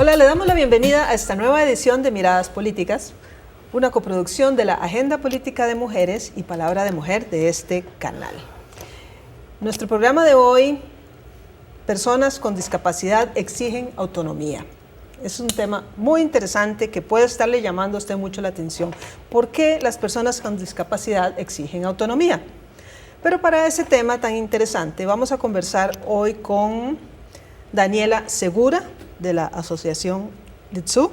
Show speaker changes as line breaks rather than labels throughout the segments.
Hola, le damos la bienvenida a esta nueva edición de Miradas Políticas, una coproducción de la Agenda Política de Mujeres y Palabra de Mujer de este canal. Nuestro programa de hoy, personas con discapacidad exigen autonomía. Es un tema muy interesante que puede estarle llamando a usted mucho la atención. ¿Por qué las personas con discapacidad exigen autonomía? Pero para ese tema tan interesante vamos a conversar hoy con Daniela Segura, de la Asociación DITSU,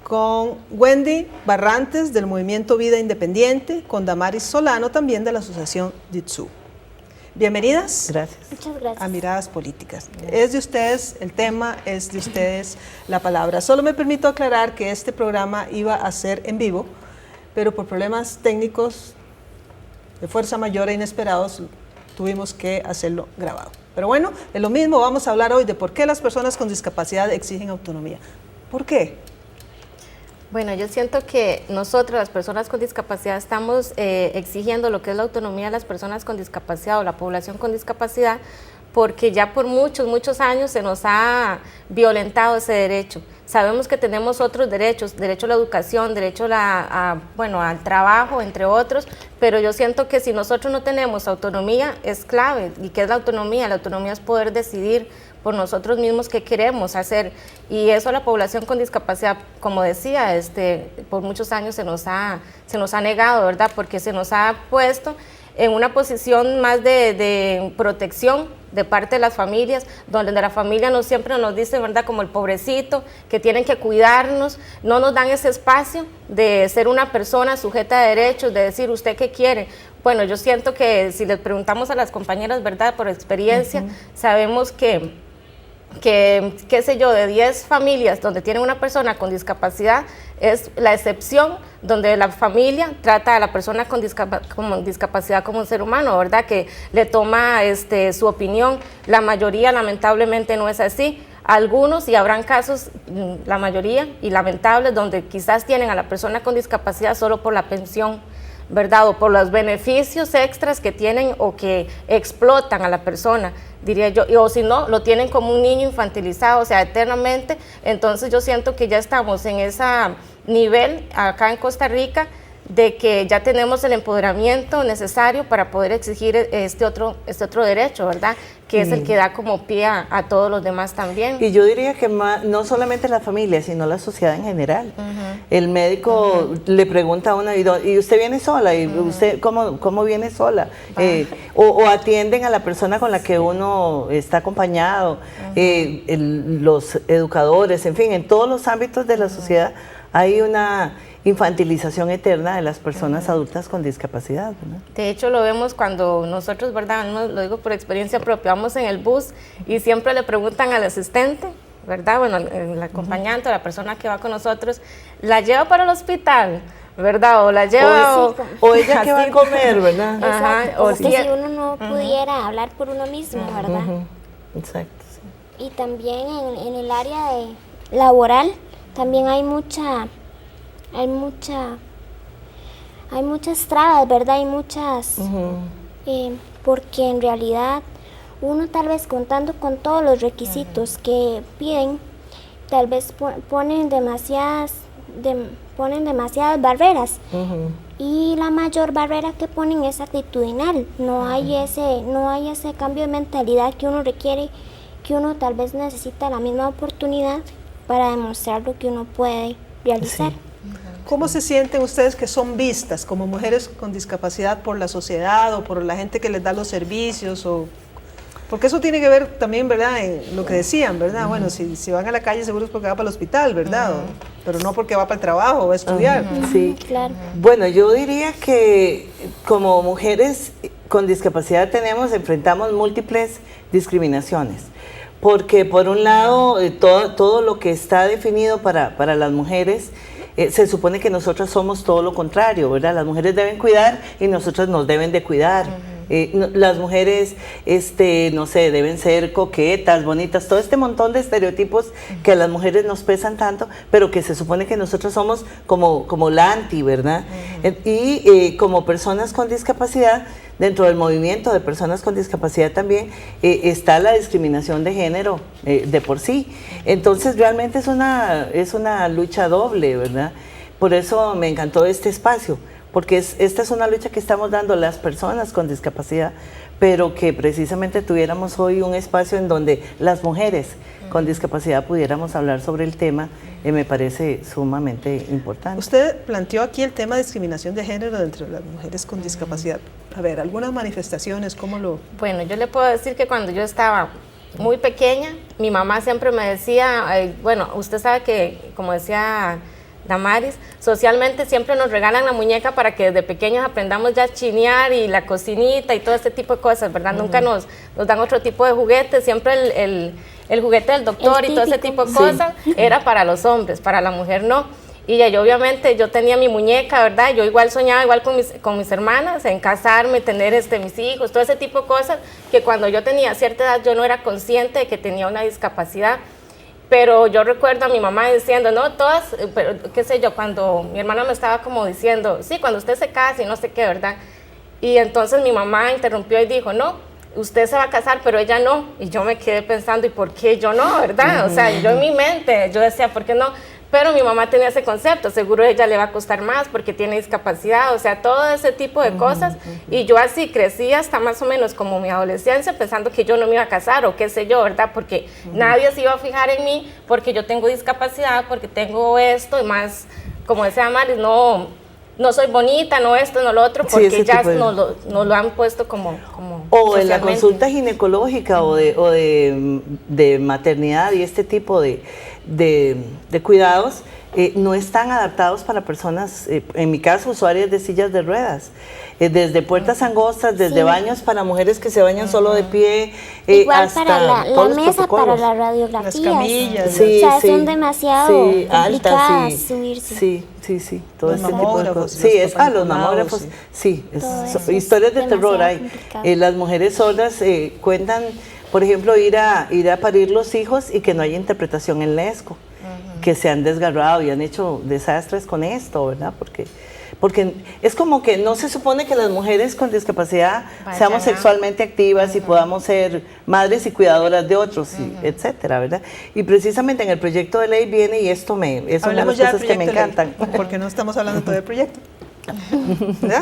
con Wendy Barrantes, del Movimiento Vida Independiente, con Damaris Solano, también de la Asociación DITSU. Bienvenidas.
Gracias.
Muchas gracias.
A Miradas Políticas. Es de ustedes el tema, es de ustedes la palabra. Solo me permito aclarar que este programa iba a ser en vivo, pero por problemas técnicos de fuerza mayor e inesperados tuvimos que hacerlo grabado. Pero bueno, de lo mismo vamos a hablar hoy de por qué las personas con discapacidad exigen autonomía. ¿Por qué?
Bueno, yo siento que nosotros, las personas con discapacidad, estamos exigiendo lo que es la autonomía de las personas con discapacidad o la población con discapacidad, porque ya por muchos años se nos ha violentado ese derecho. Sabemos que tenemos otros derechos, derecho a la educación, derecho al trabajo, entre otros, pero yo siento que si nosotros no tenemos autonomía, es clave. ¿Y qué es la autonomía? La autonomía es poder decidir por nosotros mismos qué queremos hacer, y eso a la población con discapacidad, como decía, por muchos años se nos ha negado, ¿verdad? Porque se nos ha puesto en una posición más de protección de parte de las familias, donde la familia siempre nos dice, ¿verdad?, como el pobrecito, que tienen que cuidarnos, no nos dan ese espacio de ser una persona sujeta de derechos, de decir, ¿usted qué quiere? Bueno, yo siento que si les preguntamos a las compañeras, ¿verdad?, por experiencia, sabemos que qué sé yo, de 10 familias donde tienen una persona con discapacidad, es la excepción donde la familia trata a la persona con discapacidad como un ser humano, ¿verdad? Que le toma su opinión. La mayoría lamentablemente no es así. Algunos, y habrán casos, la mayoría, y lamentables, donde quizás tienen a la persona con discapacidad solo por la pensión, ¿verdad? O por los beneficios extras que tienen o que explotan a la persona, diría yo, o si no, lo tienen como un niño infantilizado, o sea, eternamente. Entonces yo siento que ya estamos en ese nivel acá en Costa Rica de que ya tenemos el empoderamiento necesario para poder exigir este otro derecho, ¿verdad? Que es el que da como pie a todos los demás también.
Y yo diría que no solamente la familia, sino la sociedad en general. El médico le pregunta a uno, ¿y usted viene sola? ¿Y usted cómo viene sola? O atienden a la persona con la que uno está acompañado, los educadores, en fin, en todos los ámbitos de la sociedad hay una infantilización eterna de las personas adultas con discapacidad, ¿verdad?
De hecho, lo vemos cuando nosotros, ¿verdad? Lo digo por experiencia propia, vamos en el bus y siempre le preguntan al asistente, ¿verdad? Bueno, el acompañante, la persona que va con nosotros, ¿la lleva para el hospital? ¿Verdad? O la lleva
o ella que va a comer, ¿verdad?
Exacto, o que si uno no pudiera hablar por uno mismo, ¿verdad?
Exacto. Sí.
Y también en el área laboral también hay muchas trabas, ¿verdad? Hay muchas, porque en realidad uno tal vez contando con todos los requisitos que piden, tal vez ponen demasiadas barreras, y la mayor barrera que ponen es actitudinal. No hay ese cambio de mentalidad que uno requiere, que uno tal vez necesita la misma oportunidad para demostrar lo que uno puede realizar.
Sí.
¿Cómo se sienten ustedes que son vistas como mujeres con discapacidad por la sociedad o por la gente que les da los servicios? Porque eso tiene que ver también, ¿verdad?, en lo que decían, ¿verdad? Bueno, si van a la calle seguro es porque va para el hospital, ¿verdad? Pero no porque va para el trabajo o va a estudiar.
Sí,
claro.
Bueno, yo diría que como mujeres con discapacidad enfrentamos múltiples discriminaciones. Porque por un lado, todo lo que está definido para las mujeres, se supone que nosotras somos todo lo contrario, ¿verdad? Las mujeres deben cuidar y nosotras nos deben de cuidar. Las mujeres, no sé, deben ser coquetas, bonitas, todo este montón de estereotipos que a las mujeres nos pesan tanto, pero que se supone que nosotros somos como la anti, ¿verdad? Y como personas con discapacidad, dentro del movimiento de personas con discapacidad también está la discriminación de género de por sí. Entonces realmente es una lucha doble, ¿verdad? Por eso me encantó este espacio, porque esta es una lucha que estamos dando las personas con discapacidad, pero que precisamente tuviéramos hoy un espacio en donde las mujeres con discapacidad pudiéramos hablar sobre el tema, me parece sumamente importante.
Usted planteó aquí el tema de discriminación de género entre las mujeres con discapacidad. A ver, algunas manifestaciones, ¿cómo lo...?
Bueno, yo le puedo decir que cuando yo estaba muy pequeña, mi mamá siempre me decía, bueno, usted sabe que, como decía Damaris, socialmente siempre nos regalan la muñeca para que desde pequeños aprendamos ya a chinear y la cocinita y todo este tipo de cosas, ¿verdad? Nunca nos dan otro tipo de juguetes, siempre el juguete del doctor y todo ese tipo de cosas era para los hombres, para la mujer no. Y ya yo obviamente, yo tenía mi muñeca, ¿verdad? Yo igual soñaba igual con mis hermanas, en casarme, tener mis hijos, todo ese tipo de cosas, que cuando yo tenía cierta edad yo no era consciente de que tenía una discapacidad. Pero yo recuerdo a mi mamá diciendo, no, todas, pero qué sé yo, cuando mi hermana me estaba como diciendo, sí, cuando usted se case y no sé qué, ¿verdad? Y entonces mi mamá interrumpió y dijo, no, usted se va a casar, pero ella no. Y yo me quedé pensando, ¿y por qué yo no, verdad? O sea, yo en mi mente, yo decía, ¿por qué no? Pero mi mamá tenía ese concepto, seguro a ella le va a costar más porque tiene discapacidad, o sea, todo ese tipo de cosas. Y yo así crecí hasta más o menos como mi adolescencia, pensando que yo no me iba a casar o qué sé yo, ¿verdad? Porque nadie se iba a fijar en mí porque yo tengo discapacidad, porque tengo esto y más, como decía Maris, no soy bonita, no esto, no lo otro, porque ya nos lo han puesto como
o en la consulta ginecológica o de maternidad y este tipo de cuidados no están adaptados para personas, en mi caso, usuarias de sillas de ruedas. Desde puertas angostas, desde baños para mujeres que se bañan solo de pie,
igual
hasta
para la mesa, para la radiografía.
Las camillas.
Sí,
o sea, son demasiado complicadas subirse.
Sí, todo
los
este tipo de cosas.
mamógrafos,
Sí, los mamógrafos, historias de terror hay. Las mujeres sordas cuentan, por ejemplo, ir a parir los hijos y que no haya interpretación en lesco, que se han desgarrado y han hecho desastres con esto, ¿verdad? Porque es como que no se supone que las mujeres con discapacidad seamos sexualmente activas y podamos ser madres y cuidadoras de otros, etcétera, ¿verdad? Y precisamente en el proyecto de ley viene, y es una de las cosas que me encantan.
Porque no estamos hablando todo del proyecto.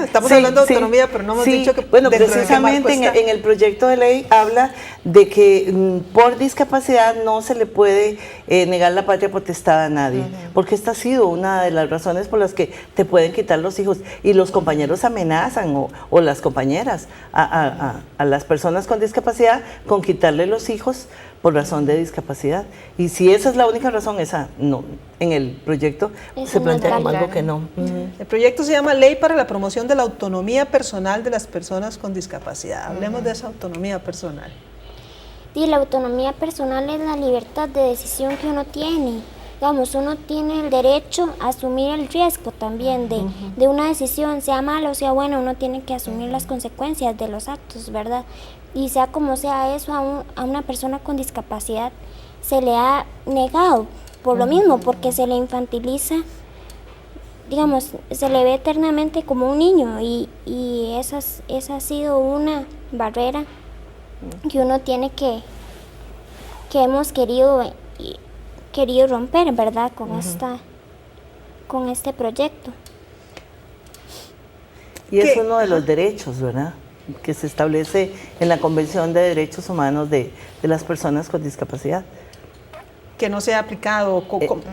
Estamos hablando de autonomía, pero no hemos dicho que...
Bueno, precisamente en el proyecto de ley habla de que por discapacidad no se le puede negar la patria potestad a nadie, porque esta ha sido una de las razones por las que te pueden quitar los hijos, y los compañeros amenazan, o las compañeras, a las personas con discapacidad con quitarle los hijos por razón de discapacidad. Y si esa es la única razón, esa no. En el proyecto se plantea como algo que no.
El proyecto se llama Ley para la Promoción de la Autonomía Personal de las Personas con Discapacidad. Hablemos de esa autonomía personal.
Y la autonomía personal es la libertad de decisión que uno tiene. Digamos, uno tiene el derecho a asumir el riesgo también de una decisión, sea mala o sea buena, uno tiene que asumir las consecuencias de los actos, ¿verdad? Y sea como sea eso, a una persona con discapacidad se le ha negado por lo mismo, porque se le infantiliza, digamos, se le ve eternamente como un niño, y esa ha sido una barrera que uno tiene que hemos querido romper, ¿verdad? Con este proyecto.
Y es uno de los derechos, ¿verdad?, que se establece en la Convención de Derechos Humanos de las Personas con Discapacidad.
Que no sea aplicado.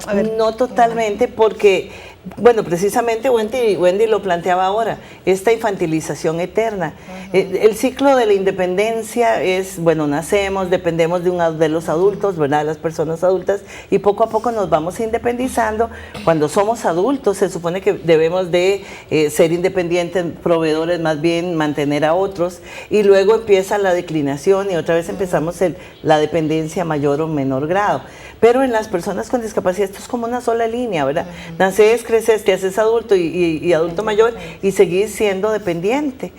A ver.
No totalmente, porque, bueno, precisamente Wendy lo planteaba ahora, esta infantilización eterna. El ciclo de la independencia es, bueno, nacemos, dependemos de los adultos, ¿verdad?, las personas adultas, y poco a poco nos vamos independizando. Cuando somos adultos se supone que debemos de ser independientes, proveedores, más bien mantener a otros, y luego empieza la declinación y otra vez empezamos la dependencia a mayor o menor grado. Pero en las personas con discapacidad esto es como una sola línea, ¿verdad? Naces, creces, te haces adulto y adulto mayor, y seguís siendo dependiente.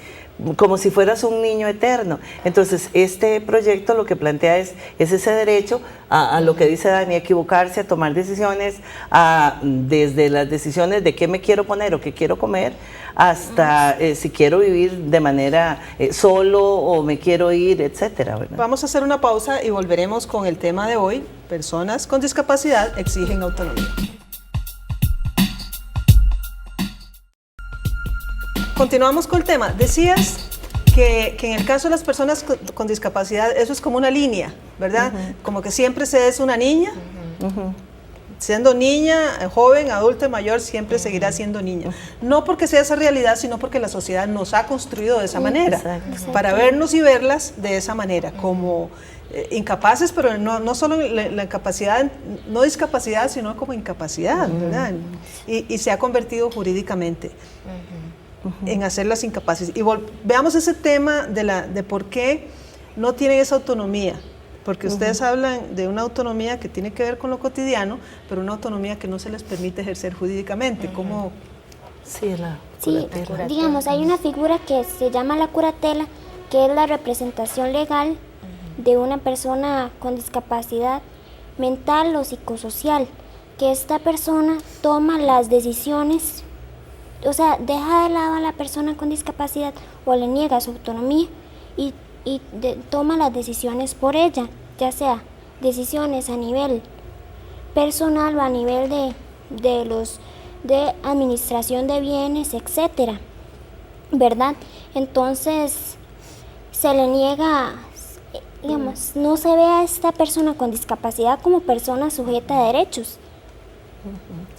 como si fueras un niño eterno. Entonces, este proyecto lo que plantea es ese derecho a lo que dice Dani, a equivocarse, a tomar decisiones, desde las decisiones de qué me quiero poner o qué quiero comer, hasta si quiero vivir de manera solo o me quiero ir, etcétera, ¿verdad?
Vamos a hacer una pausa y volveremos con el tema de hoy: personas con discapacidad exigen autonomía. Continuamos con el tema. Decías que en el caso de las personas con discapacidad eso es como una línea, ¿verdad? Como que siempre se es una niña. Siendo niña, joven, adulta, mayor, siempre seguirá siendo niña. No porque sea esa realidad, sino porque la sociedad nos ha construido de esa manera, para vernos y verlas de esa manera, como incapaces, pero no solo la incapacidad, no discapacidad, sino como incapacidad, ¿verdad? Y se ha convertido jurídicamente en hacerlas incapaces. Y veamos ese tema de por qué no tienen esa autonomía. Porque ustedes hablan de una autonomía que tiene que ver con lo cotidiano, pero una autonomía que no se les permite ejercer jurídicamente. ¿Cómo?
Sí,
digamos, hay una figura que se llama la curatela, que es la representación legal de una persona con discapacidad mental o psicosocial, que esta persona toma las decisiones, o sea, deja de lado a la persona con discapacidad o le niega su autonomía y toma las decisiones por ella, ya sea decisiones a nivel personal o a nivel de administración de bienes, etcétera, ¿verdad? Entonces se le niega, digamos, no se ve a esta persona con discapacidad como persona sujeta a derechos.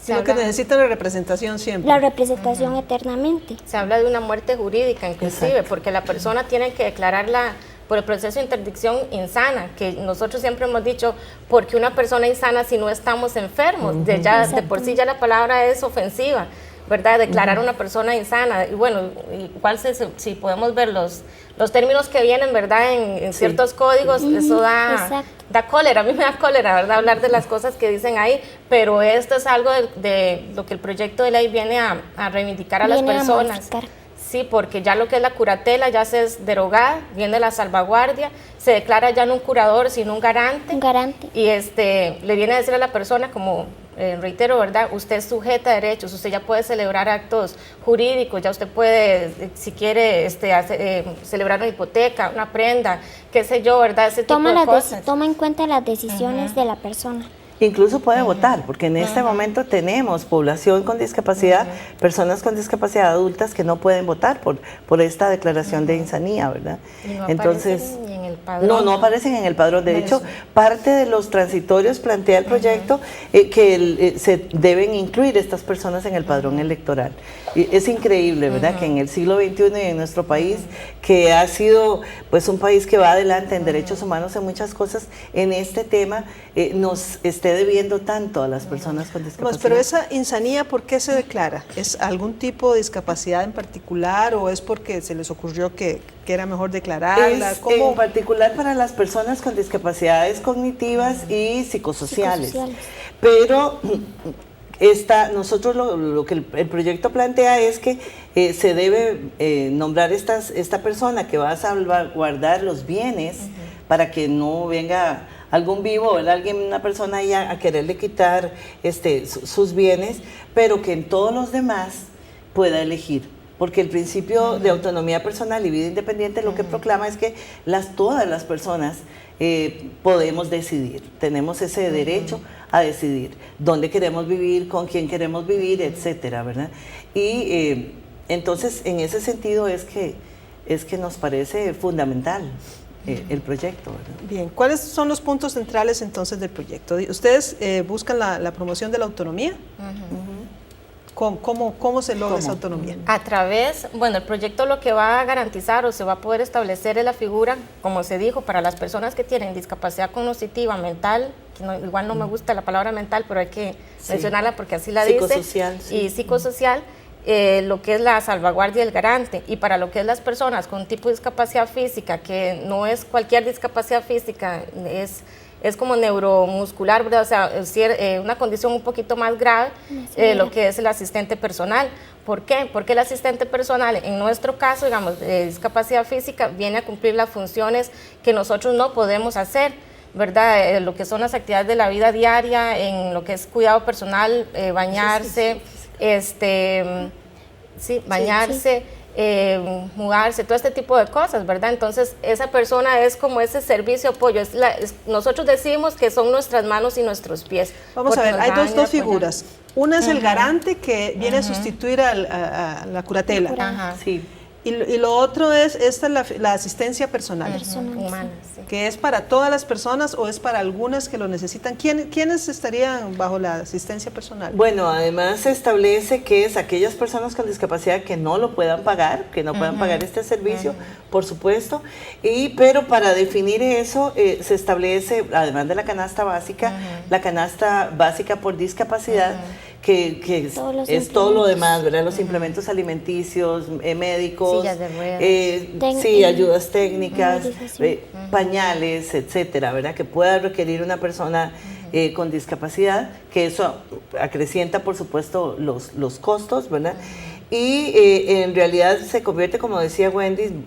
Sino que necesita la representación siempre.
La representación eternamente.
Se habla de una muerte jurídica inclusive, porque la persona tiene que declararla por el proceso de interdicción insana, que nosotros siempre hemos dicho, porque una persona insana si no estamos enfermos, de por sí ya la palabra es ofensiva, ¿verdad? Declarar una persona insana. Y bueno, igual si podemos ver los términos que vienen, ¿verdad? En ciertos códigos, eso da cólera. A mí me da cólera, ¿verdad? Hablar de las cosas que dicen ahí, pero esto es algo de lo que el proyecto de ley viene a reivindicar a las personas. Sí, porque ya lo que es la curatela ya se es derogada, viene la salvaguardia, se declara ya no un curador, sino un garante.
Un garante.
Y le viene a decir a la persona, como reitero, ¿verdad? Usted es sujeta a derechos, usted ya puede celebrar actos jurídicos, ya usted puede, si quiere, celebrar una hipoteca, una prenda, qué sé yo, ¿verdad? Ese tipo de cosas.
Toma en cuenta las decisiones de la persona.
Incluso puede votar, porque en este momento tenemos población con discapacidad, personas con discapacidad adultas que no pueden votar por esta declaración de insanía, ¿verdad?
Y no
Entonces,
aparecen ni en el padrón.
no aparecen en el padrón. De hecho, parte de los transitorios plantea el proyecto que se deben incluir estas personas en el padrón electoral. Y es increíble, ¿verdad? Que en el siglo XXI y en nuestro país, que ha sido pues un país que va adelante en derechos humanos, en muchas cosas, en este tema nos esté debiendo tanto a las personas con discapacidad.
Pero esa insanía, ¿por qué se declara? ¿Es algún tipo de discapacidad en particular o es porque se les ocurrió que era mejor declararla? ¿Cómo?
En particular para las personas con discapacidades cognitivas y psicosociales. Pero nosotros lo que el proyecto plantea es que se debe nombrar esta persona que va a salvaguardar los bienes para que no venga algún vivo, una persona ahí a quererle quitar sus bienes, pero que en todos los demás pueda elegir. Porque el principio de autonomía personal y vida independiente lo que proclama es que todas las personas podemos decidir, tenemos ese derecho a decidir dónde queremos vivir, con quién queremos vivir, etcétera, ¿verdad? Y entonces, en ese sentido es que nos parece fundamental el proyecto, ¿verdad?
Bien, ¿cuáles son los puntos centrales entonces del proyecto? Ustedes buscan la promoción de la autonomía. ¿Cómo se logra esa autonomía?
A través, el proyecto lo que va a garantizar o se va a poder establecer es la figura, como se dijo, para las personas que tienen discapacidad cognitiva, mental, que igual no me gusta la palabra mental, pero hay que mencionarla porque así la dice,
psicosocial,
y psicosocial, lo que es la salvaguardia del garante, y para lo que es las personas con tipo de discapacidad física, que no es cualquier discapacidad física, es como neuromuscular, ¿verdad? O sea, una condición un poquito más grave, lo que es el asistente personal. ¿Por qué? Porque el asistente personal, en nuestro caso, digamos, de discapacidad física, viene a cumplir las funciones que nosotros no podemos hacer, ¿verdad? Lo que son las actividades de la vida diaria, en lo que es cuidado personal, bañarse, bañarse, mudarse, todo este tipo de cosas, ¿verdad? Entonces, esa persona es como ese servicio apoyo. Nosotros decimos que son nuestras manos y nuestros pies.
Vamos a ver, hay dos figuras. Una es el
Ujú.
garante, que viene a sustituir a la curatela.
Ajá.
Sí.
Y lo otro es la asistencia personal,
Humana, sí.
que es para todas las personas o es para algunas que lo necesitan. ¿Quiénes estarían bajo la asistencia personal?
Bueno, además se establece que es aquellas personas con discapacidad que no lo puedan pagar, que no puedan pagar este servicio, por supuesto, pero para definir eso se establece, además de la canasta básica, la canasta básica por discapacidad, que es todo lo demás, ¿verdad? Los implementos alimenticios, médicos,
sillas de ruedas,
sí, ayudas técnicas,
movilización.
pañales, etcétera, ¿verdad? Que pueda requerir una persona con discapacidad, que eso acrecienta, por supuesto, los costos, ¿verdad? Y en realidad se convierte, como decía Wendy,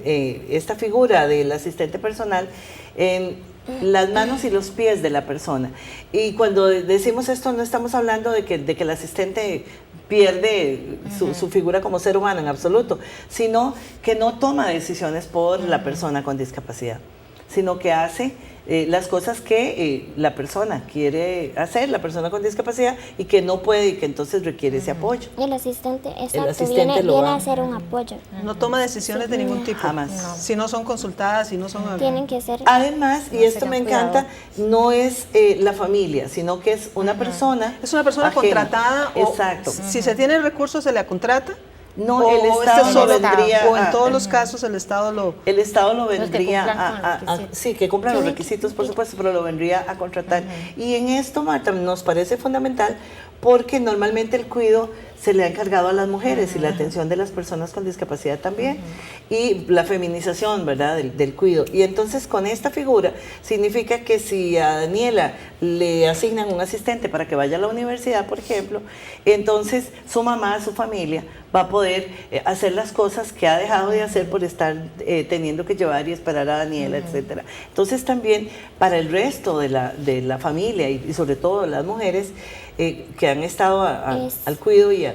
esta figura del asistente personal en las manos y los pies de la persona. Y cuando decimos esto, no estamos hablando de que el asistente pierde su figura como ser humano en absoluto, sino que no toma decisiones por la persona con discapacidad, sino que hace las cosas que la persona quiere hacer, la persona con discapacidad, y que no puede, y que entonces requiere ese apoyo.
El asistente, exacto,
asistente
viene
lo
a
va.
hacer un apoyo.
No toma decisiones de ningún tipo.
Jamás.
Si no son consultadas, si no son...
Tienen que ser...
Además, y
No
esto
sería
me
cuidado.
encanta, no es la familia, sino que es una persona.
Es una persona
ajena.
contratada o
Exacto.
si se tiene recursos se la contrata.
No,
o
el Estado
este
lo
solo-
vendría
o en
a-
todos los casos el Estado lo...
El Estado lo
que
vendría
cumplan con los requisitos.
sí, que cumplan los
Tiene que
requisitos, por
cumplir.
supuesto, pero lo vendría a contratar. Y en esto, Marta, nos parece fundamental porque normalmente el cuidado se le ha encargado a las mujeres y la atención de las personas con discapacidad también, y la feminización, ¿verdad?, del cuidado. Y entonces con esta figura significa que si a Daniela le asignan un asistente para que vaya a la universidad, por ejemplo, entonces su mamá, su familia, va a poder hacer las cosas que ha dejado de hacer por estar teniendo que llevar y esperar a Daniela, etcétera. Entonces también para el resto de la familia y sobre todo las mujeres que han estado al cuidado y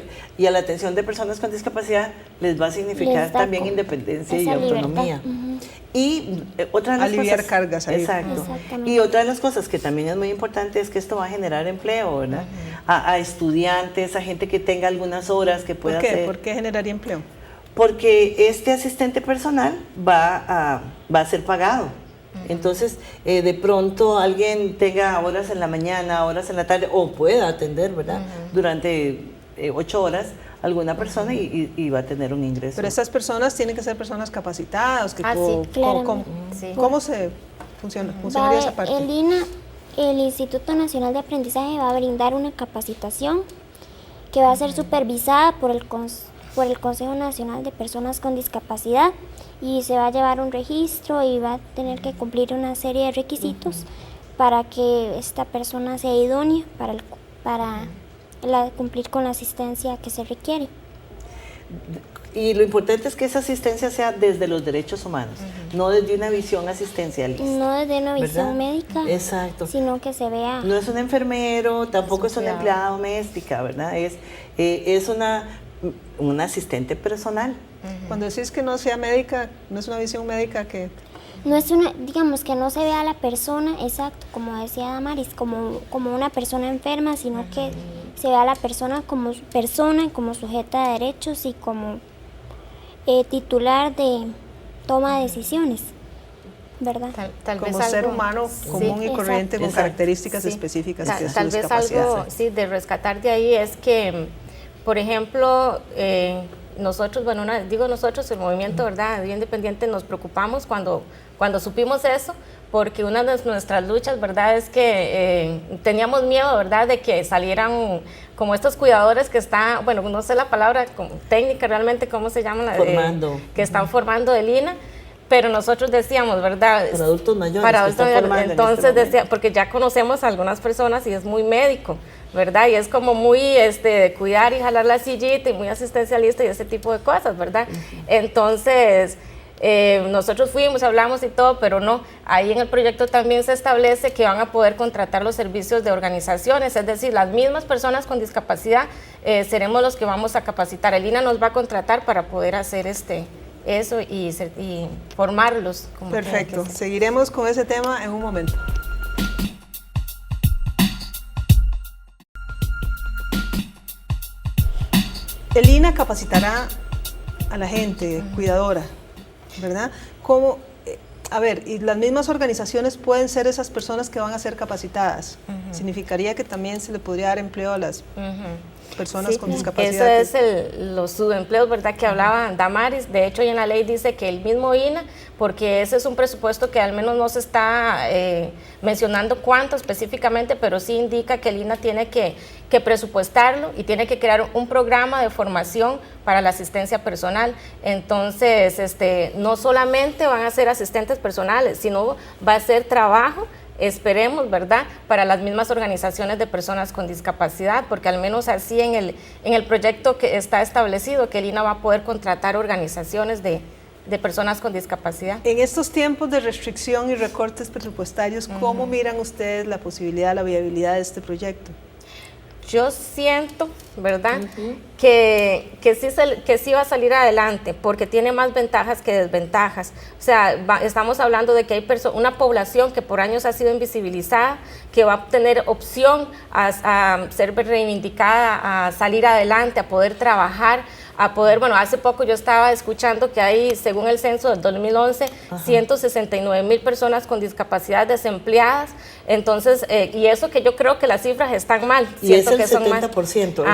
a la atención de personas con discapacidad, les va a significar
Les da
también
como
independencia y
esa
autonomía.
libertad. Ujú.
Y otra de las
Aliviar
cosas,
cargas ahí.
exacto.
Exactamente.
Y otra de las cosas que también es muy importante es que esto va a generar empleo, ¿verdad? A estudiantes, a gente que tenga algunas horas que pueda
¿Por qué?
hacer.
¿Por qué generaría empleo?
Porque este asistente personal va a ser pagado. Entonces, de pronto alguien tenga horas en la mañana, horas en la tarde, o pueda atender, ¿verdad? Durante 8 horas alguna persona y va a tener un ingreso.
Pero estas personas tienen que ser personas capacitadas. Que
Ah, sí,
claramente.
Sí.
¿Cómo se funcionaría esa parte?
El INA, el Instituto Nacional de Aprendizaje, va a brindar una capacitación que va a ser supervisada por el Consejo Nacional de Personas con Discapacidad, y se va a llevar un registro y va a tener que cumplir una serie de requisitos para que esta persona sea idónea para cumplir con la asistencia que se requiere.
Y lo importante es que esa asistencia sea desde los derechos humanos, no desde una visión asistencialista.
No desde una
¿verdad?
visión médica,
Exacto.
sino que se vea...
No es un enfermero, tampoco es una
cuidado.
empleada doméstica, ¿verdad? Es una asistente personal.
Cuando decís que no sea médica, no es una visión médica que...
No es una, digamos que no se ve a la persona, exacto, como decía Damaris, como una persona enferma, sino que se ve a la persona, como sujeta de derechos y como titular de toma de decisiones, ¿verdad?
Tal
como
vez
ser
algo-
humano
sí.
común y corriente con
Exacto.
características
Sí.
específicas que es su
Tal vez
discapacidad.
algo sí, de rescatar de ahí es que, por ejemplo, nosotros, bueno, digo nosotros, el movimiento, ¿verdad?, Vida Independiente, nos preocupamos cuando supimos eso, porque una de nuestras luchas, ¿verdad?, es que teníamos miedo, ¿verdad?, de que salieran como estos cuidadores que están, bueno, no sé la palabra como técnica realmente, ¿cómo se llama?
Formando.
Que están formando del INA, pero nosotros decíamos, ¿verdad?
Para adultos mayores.
Para adultos mayores. Entonces
decía,
porque ya conocemos a algunas personas y es muy médico, ¿verdad? Y es como muy de cuidar y jalar la sillita y muy asistencialista y ese tipo de cosas, ¿verdad? Entonces, nosotros fuimos, hablamos y todo, pero no, ahí en el proyecto también se establece que van a poder contratar los servicios de organizaciones, es decir, las mismas personas con discapacidad seremos los que vamos a capacitar. El INA nos va a contratar para poder hacer eso y formarlos. Como
perfecto, seguiremos con ese tema en un momento. El INA capacitará a la gente cuidadora, ¿verdad? ¿Cómo? A ver, y las mismas organizaciones pueden ser esas personas que van a ser capacitadas. Significaría que también se le podría dar empleo a las personas con discapacidad.
Eso es los subempleos, ¿verdad?, que hablaba Damaris. De hecho, en la ley dice que el mismo INA, porque ese es un presupuesto que al menos no se está mencionando cuánto específicamente, pero sí indica que el INA tiene que presupuestarlo y tiene que crear un programa de formación para la asistencia personal. Entonces, no solamente van a ser asistentes personales, sino va a ser trabajo, esperemos, ¿verdad?, para las mismas organizaciones de personas con discapacidad, porque al menos así en el proyecto que está establecido, que el INA va a poder contratar organizaciones de personas con discapacidad.
En estos tiempos de restricción y recortes presupuestarios, ¿cómo miran ustedes la posibilidad, la viabilidad de este proyecto?
Yo siento, ¿verdad?, que sí va a salir adelante, porque tiene más ventajas que desventajas. O sea, estamos hablando de que hay una población que por años ha sido invisibilizada, que va a tener opción a ser reivindicada, a salir adelante, a poder trabajar, a poder, bueno, hace poco yo estaba escuchando que hay, según el censo del 2011, 169,000 personas con discapacidad desempleadas. Entonces, y eso que yo creo que las cifras están mal.
Y es el
que
70%.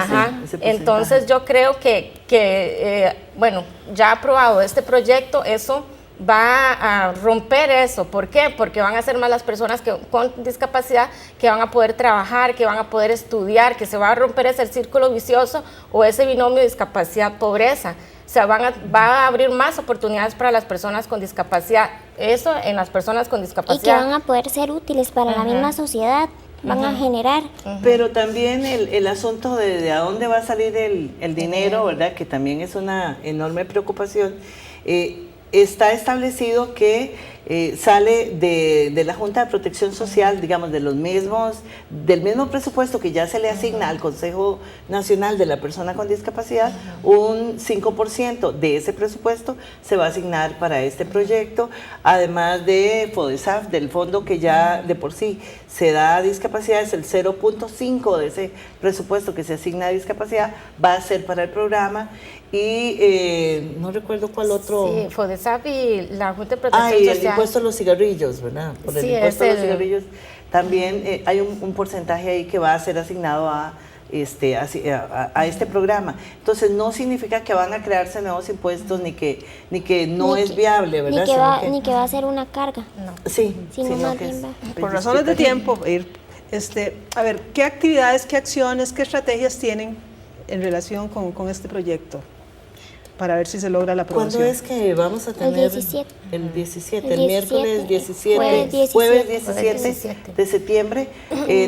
Ese entonces yo creo que bueno, ya aprobado este proyecto, eso va a romper eso. ¿Por qué? Porque van a ser más las personas con discapacidad que van a poder trabajar, que van a poder estudiar, que se va a romper ese círculo vicioso o ese binomio discapacidad-pobreza. O sea, va a abrir más oportunidades para las personas con discapacidad. Eso en las personas con discapacidad.
Y que van a poder ser útiles para la misma sociedad, van a generar.
Pero también el asunto de a dónde va a salir el dinero, ¿verdad?, que también es una enorme preocupación. Está establecido que sale de la Junta de Protección Social, digamos, del mismo presupuesto que ya se le asigna al Consejo Nacional de la Persona con Discapacidad, un 5% de ese presupuesto se va a asignar para este proyecto, además de FODESAF, del fondo que ya de por sí se da a discapacidad, es el 0.5 de ese presupuesto que se asigna a discapacidad, va a ser para el programa. Y no recuerdo cuál otro.
Sí, FODESAF y la Junta de Protección
y
Social.
el impuesto a los cigarrillos, ¿verdad? Por el impuesto a los cigarrillos también hay un porcentaje ahí que va a ser asignado a este programa. Entonces no significa que van a crearse nuevos impuestos ni que no es viable, ¿verdad?
Ni que va a ser una carga.
No.
Sí,
sino más bien
por razones de tiempo, a ver, ¿qué actividades, qué acciones, qué estrategias tienen en relación con este proyecto para ver si se logra la aprobación?
¿Cuándo es que vamos a tener?
El 17.
El 17,
El
el miércoles 17, jueves 17 de septiembre.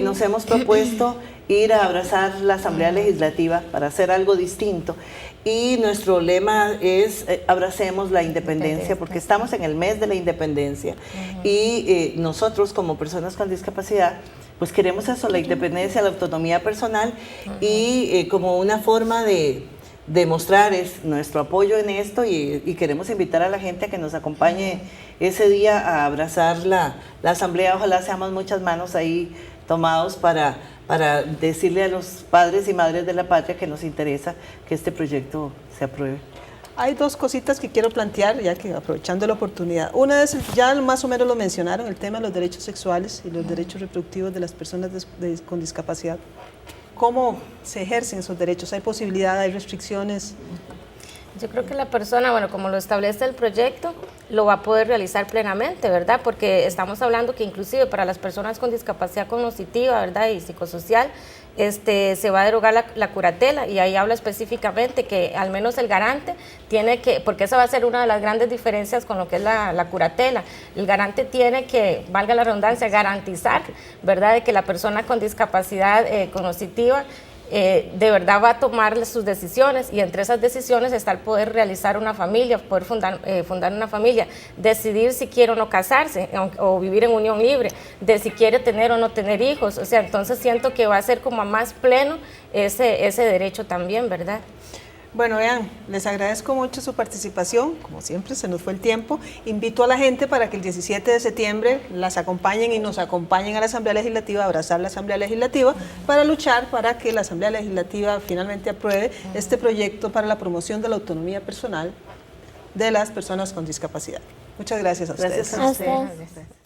Nos hemos propuesto ir a abrazar la Asamblea Legislativa para hacer algo distinto. Y nuestro lema es abracemos la independencia, porque estamos en el mes de la independencia. Y nosotros como personas con discapacidad, pues queremos eso, la independencia, la autonomía personal y como una forma de demostrar nuestro apoyo en esto y queremos invitar a la gente a que nos acompañe ese día a abrazar la asamblea. Ojalá seamos muchas manos ahí tomados para decirle a los padres y madres de la patria que nos interesa que este proyecto se apruebe.
Hay dos cositas que quiero plantear, ya que aprovechando la oportunidad. Una es, ya más o menos lo mencionaron, el tema de los derechos sexuales y los derechos reproductivos de las personas con discapacidad. ¿Cómo se ejercen esos derechos? ¿Hay posibilidad, hay restricciones?
Yo creo que la persona, bueno, como lo establece el proyecto, lo va a poder realizar plenamente, ¿verdad? Porque estamos hablando que inclusive para las personas con discapacidad cognitiva, ¿verdad? Y psicosocial, se va a derogar la curatela, y ahí habla específicamente que al menos el garante tiene que, porque esa va a ser una de las grandes diferencias con lo que es la curatela, el garante tiene que, valga la redundancia, garantizar, ¿verdad?, de que la persona con discapacidad cognitiva de verdad va a tomar sus decisiones, y entre esas decisiones está el poder realizar una familia, poder fundar una familia, decidir si quiere o no casarse o vivir en unión libre, de si quiere tener o no tener hijos. O sea, entonces siento que va a ser como más pleno ese derecho también, ¿verdad?
Bueno, vean, les agradezco mucho su participación, como siempre se nos fue el tiempo. Invito a la gente para que el 17 de septiembre las acompañen y nos acompañen a la Asamblea Legislativa, a abrazar la Asamblea Legislativa, para luchar para que la Asamblea Legislativa finalmente apruebe este proyecto para la promoción de la autonomía personal de las personas con discapacidad. Muchas gracias a ustedes.
Gracias a ustedes.
Gracias.